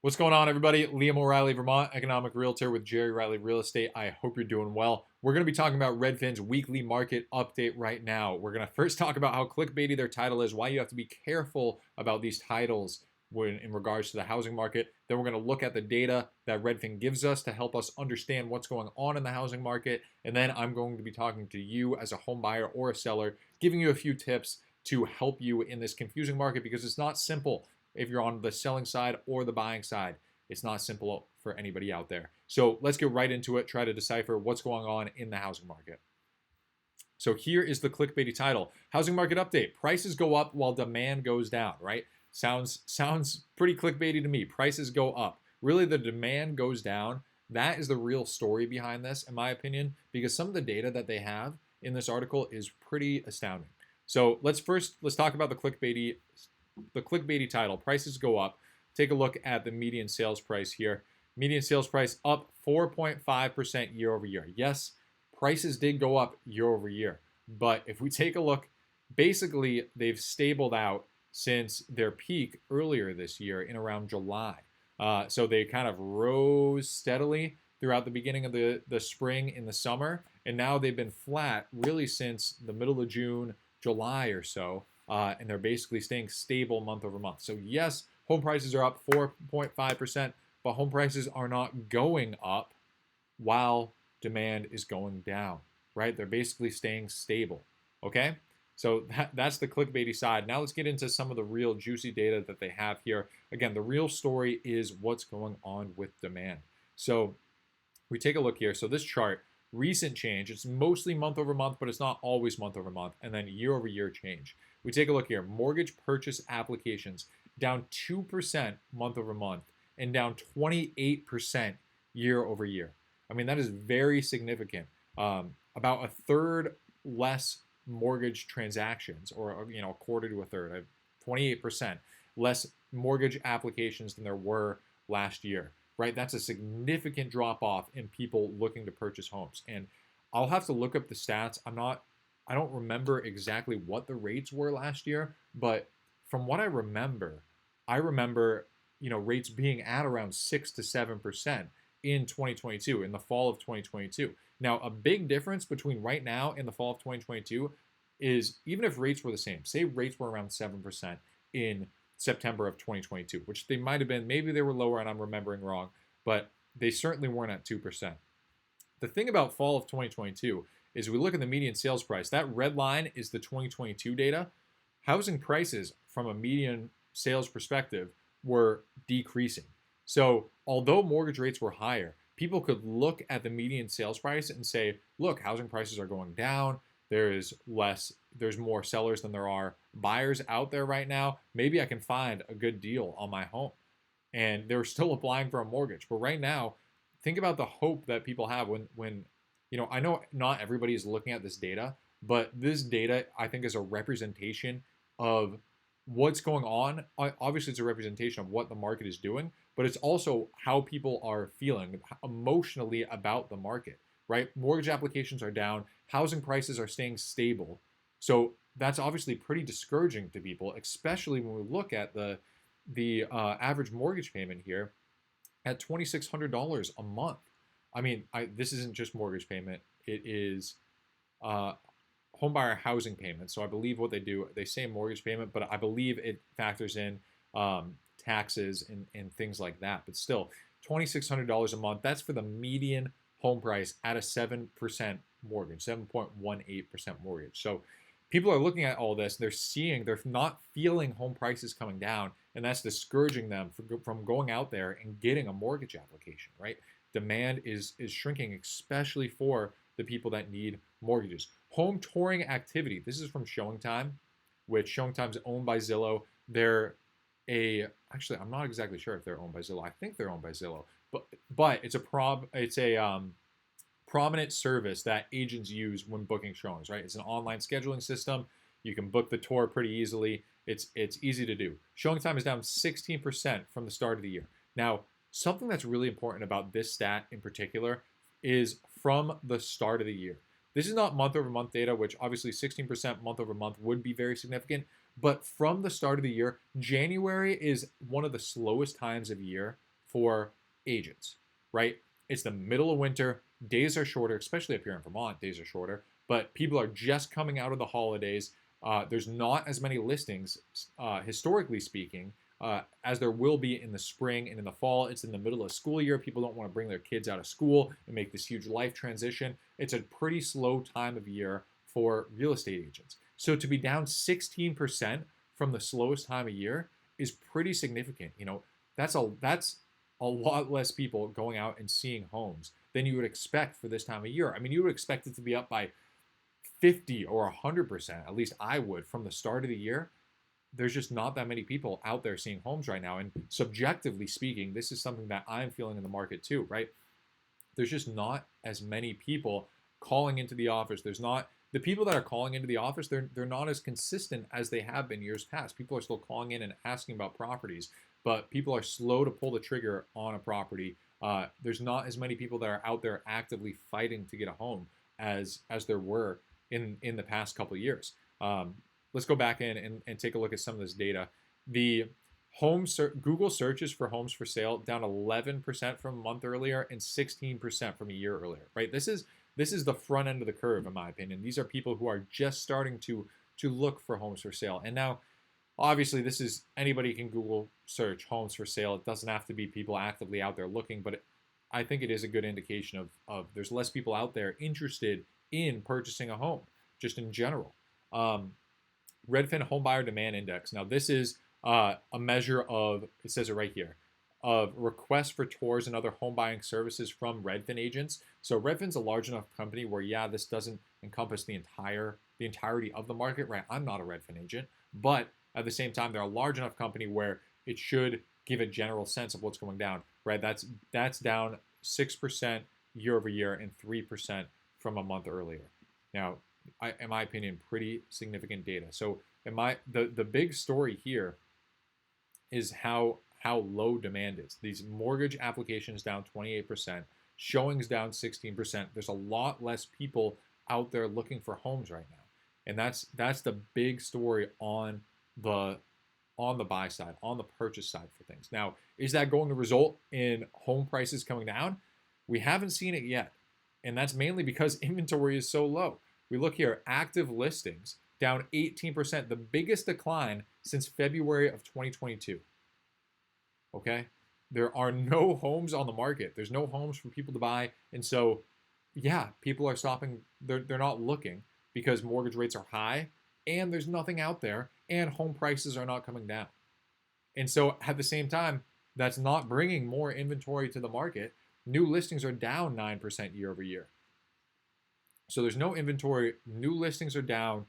What's going on, everybody? Liam O'Reilly, Vermont economic realtor with Jerry Riley Real Estate. I hope you're doing well. We're going to be talking about Redfin's weekly market update right now. We're going to first talk about how clickbaity their title is, why you have to be careful about these titles when in regards to the housing market. Then we're going to look at the data that Redfin gives us to help us understand what's going on in the housing market. And then I'm going to be talking to you as a home buyer or a seller, giving you a few tips to help you in this confusing market because it's not simple. If you're on the selling side or the buying side, it's not simple for anybody out there. So let's get right into it, try to decipher what's going on in the housing market. So here is the clickbaity title. Housing market update. Prices go up while demand goes down, right? Sounds pretty clickbaity to me. Prices go up. Really, the demand goes down. That is the real story behind this, in my opinion, because some of the data that they have in this article is pretty astounding. So let's talk about the clickbaity title. Prices go up. Take a look at the median sales price here. Median sales price up 4.5% year over year. Yes, prices did go up year over year. But if we take a look, basically they've stabled out since their peak earlier this year in around July. So they kind of rose steadily throughout the beginning of the spring in the summer. And now they've been flat really since the middle of June, July or so. And they're basically staying stable month over month. So yes, home prices are up 4.5%, but home prices are not going up while demand is going down, right? They're basically staying stable, okay? So that's the clickbaity side. Now let's get into some of the real juicy data that they have here. Again, the real story is what's going on with demand. So we take a look here. So this chart, recent change, it's mostly month over month, but it's not always month over month, and then year over year change. We take a look here. Mortgage purchase applications down 2% month over month and down 28% year over year. I mean, that is very significant. About a third less mortgage transactions, or a quarter to a third, 28% less mortgage applications than there were last year, right? That's a significant drop off in people looking to purchase homes. And I'll have to look up the stats. I don't remember exactly what the rates were last year, but from what I remember, rates being at around 6 to 7% in 2022, in the fall of 2022. Now, a big difference between right now and the fall of 2022 is even if rates were the same, say rates were around 7% in September of 2022, which they might have been, maybe they were lower and I'm remembering wrong, but they certainly weren't at 2%. The thing about fall of 2022 is we look at the median sales price. That red line is the 2022 data. Housing prices from a median sales perspective were decreasing. So although mortgage rates were higher, people could look at the median sales price and say, look, housing prices are going down. There's more sellers than there are buyers out there right now. Maybe I can find a good deal on my home. And they're still applying for a mortgage. But right now, think about the hope that people have when I know not everybody is looking at this data, but this data I think is a representation of what's going on. Obviously, it's a representation of what the market is doing, but it's also how people are feeling emotionally about the market, right? Mortgage applications are down, housing prices are staying stable. So that's obviously pretty discouraging to people, especially when we look at the average mortgage payment here at $2,600 a month. I mean, this isn't just mortgage payment. It is homebuyer housing payment. So I believe what they say mortgage payment, but I believe it factors in taxes and things like that. But still, $2,600 a month. That's for the median home price at a 7% mortgage, 7.18% mortgage. So people are looking at all this. They're not feeling home prices coming down, and that's discouraging them from going out there and getting a mortgage application, right? Demand is shrinking, especially for the people that need mortgages. Home touring activity. This is from ShowingTime, which ShowingTime is owned by Zillow. Actually, I'm not exactly sure if they're owned by Zillow. I think they're owned by Zillow, but it's a prominent service that agents use when booking showings, right? It's an online scheduling system. You can book the tour pretty easily. It's easy to do. ShowingTime is down 16% from the start of the year. Now, something that's really important about this stat in particular is from the start of the year. This is not month over month data, which obviously 16% month over month would be very significant. But from the start of the year, January is one of the slowest times of year for agents, right? It's the middle of winter. Days are shorter, especially up here in Vermont. Days are shorter, but people are just coming out of the holidays. There's not as many listings, historically speaking, as there will be in the spring and in the fall. It's in the middle of school year. People don't want to bring their kids out of school and make this huge life transition. It's a pretty slow time of year for real estate agents. So to be down 16% from the slowest time of year is pretty significant. That's a lot less people going out and seeing homes than you would expect for this time of year. I mean, you would expect it to be up by 50 or 100%, at least I would, from the start of the year. There's just not that many people out there seeing homes right now. And subjectively speaking, this is something that I'm feeling in the market too, right? There's just not as many people calling into the office. There's not the people that are calling into the office, they're not as consistent as they have been years past. People are still calling in and asking about properties, but people are slow to pull the trigger on a property. There's not as many people that are out there actively fighting to get a home as there were in the past couple of years. Let's go back in and take a look at some of this data. The Google searches for homes for sale down 11% from a month earlier and 16% from a year earlier, right? This is the front end of the curve, in my opinion. These are people who are just starting to look for homes for sale. And now, obviously, this is anybody can Google search homes for sale. It doesn't have to be people actively out there looking, but I think it is a good indication of there's less people out there interested in purchasing a home, just in general. Redfin Home Buyer Demand Index. Now, this is a measure of, it says it right here, of requests for tours and other home buying services from Redfin agents. So Redfin's a large enough company where, yeah, this doesn't encompass the entirety of the market, right? I'm not a Redfin agent, but at the same time, they're a large enough company where it should give a general sense of what's going down, right? That's down 6% year over year and 3% from a month earlier. Now, in my opinion, pretty significant data. So the big story here is how low demand is. These mortgage applications down 28%, showings down 16%. There's a lot less people out there looking for homes right now. And that's the big story on the buy side, on the purchase side for things. Now, is that going to result in home prices coming down? We haven't seen it yet. And that's mainly because inventory is so low. We look here, active listings down 18%, the biggest decline since February of 2022. Okay? There are no homes on the market. There's no homes for people to buy. And so, yeah, people are stopping. They're not looking because mortgage rates are high and there's nothing out there and home prices are not coming down. And so at the same time, that's not bringing more inventory to the market. New listings are down 9% year over year. So there's no inventory, new listings are down,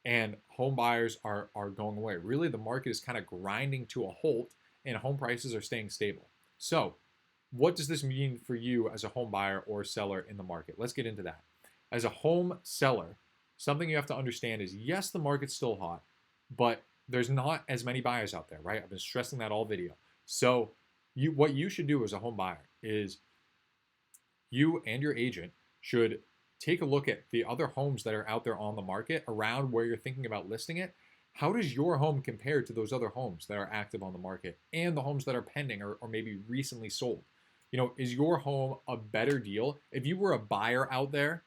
and home buyers are going away. Really, the market is kind of grinding to a halt, and home prices are staying stable. So what does this mean for you as a home buyer or seller in the market? Let's get into that. As a home seller, something you have to understand is, yes, the market's still hot, but there's not as many buyers out there, right? I've been stressing that all video. So what you should do as a home buyer is you and your agent should take a look at the other homes that are out there on the market around where you're thinking about listing it. How does your home compare to those other homes that are active on the market and the homes that are pending or maybe recently sold? Is your home a better deal? If you were a buyer out there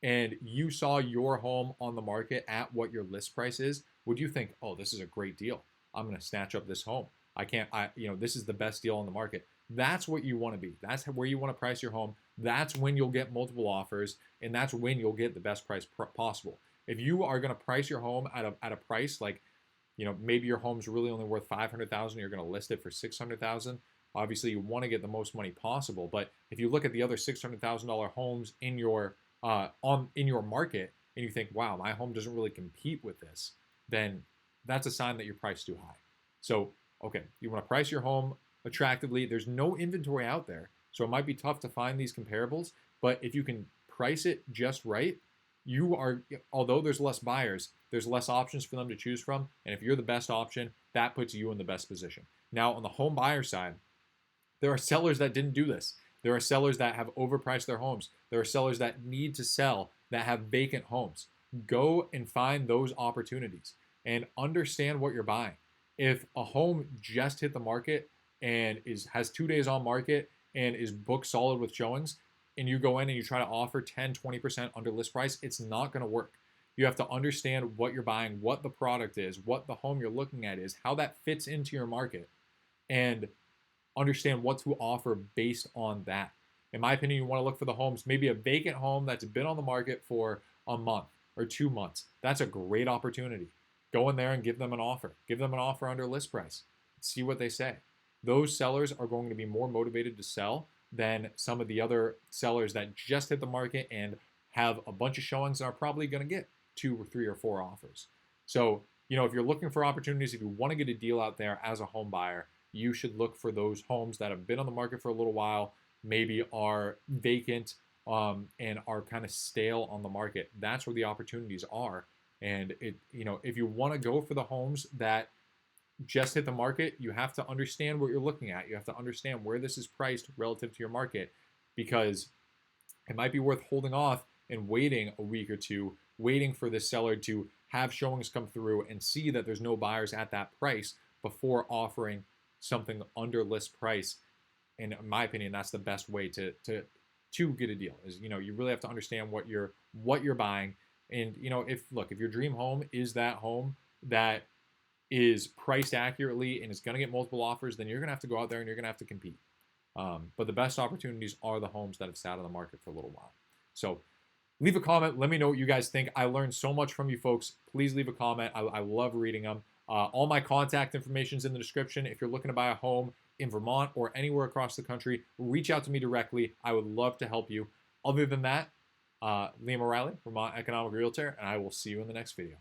and you saw your home on the market at what your list price is, would you think, oh, this is a great deal, I'm going to snatch up this home? This is the best deal on the market. That's what you want to be. That's where you want to price your home. That's when you'll get multiple offers, and that's when you'll get the best price possible. If you are going to price your home at a price like, maybe your home's really only worth $500,000, you're going to list it for $600,000. Obviously, you want to get the most money possible. But if you look at the other $600,000 homes in your market, and you think, wow, my home doesn't really compete with this, then that's a sign that you're priced too high. So, okay, you want to price your home attractively. There's no inventory out there, so it might be tough to find these comparables. But if you can price it just right, although there's less buyers, there's less options for them to choose from. And if you're the best option, that puts you in the best position. Now, on the home buyer side, there are sellers that didn't do this. There are sellers that have overpriced their homes. There are sellers that need to sell that have vacant homes. Go and find those opportunities and understand what you're buying. If a home just hit the market and has 2 days on market and is booked solid with showings, and you go in and you try to offer 10-20% under list price, it's not going to work. You have to understand what you're buying, what the product is, what the home you're looking at is, how that fits into your market, and understand what to offer based on that. In my opinion, you want to look for the homes, maybe a vacant home that's been on the market for a month or 2 months. That's a great opportunity. Go in there and give them an offer. Give them an offer under list price. See what they say. Those sellers are going to be more motivated to sell than some of the other sellers that just hit the market and have a bunch of showings and are probably going to get 2 or 3 or 4 offers. So, if you're looking for opportunities, if you want to get a deal out there as a home buyer, you should look for those homes that have been on the market for a little while, maybe are vacant, and are kind of stale on the market. That's where the opportunities are. And if you want to go for the homes that just hit the market, you have to understand what you're looking at. You have to understand where this is priced relative to your market, because it might be worth holding off and waiting a week or two, waiting for this seller to have showings come through and see that there's no buyers at that price before offering something under list price. And in my opinion, that's the best way to get a deal. Is you really have to understand what you're buying. And if your dream home is that home that is priced accurately and is going to get multiple offers, then you're going to have to go out there and you're going to have to compete. But the best opportunities are the homes that have sat on the market for a little while. So leave a comment. Let me know what you guys think. I learned so much from you folks. Please leave a comment. I love reading them. All my contact information is in the description. If you're looking to buy a home in Vermont or anywhere across the country, reach out to me directly. I would love to help you. Other than that, Liam O'Reilly, Vermont Economic Realtor, and I will see you in the next video.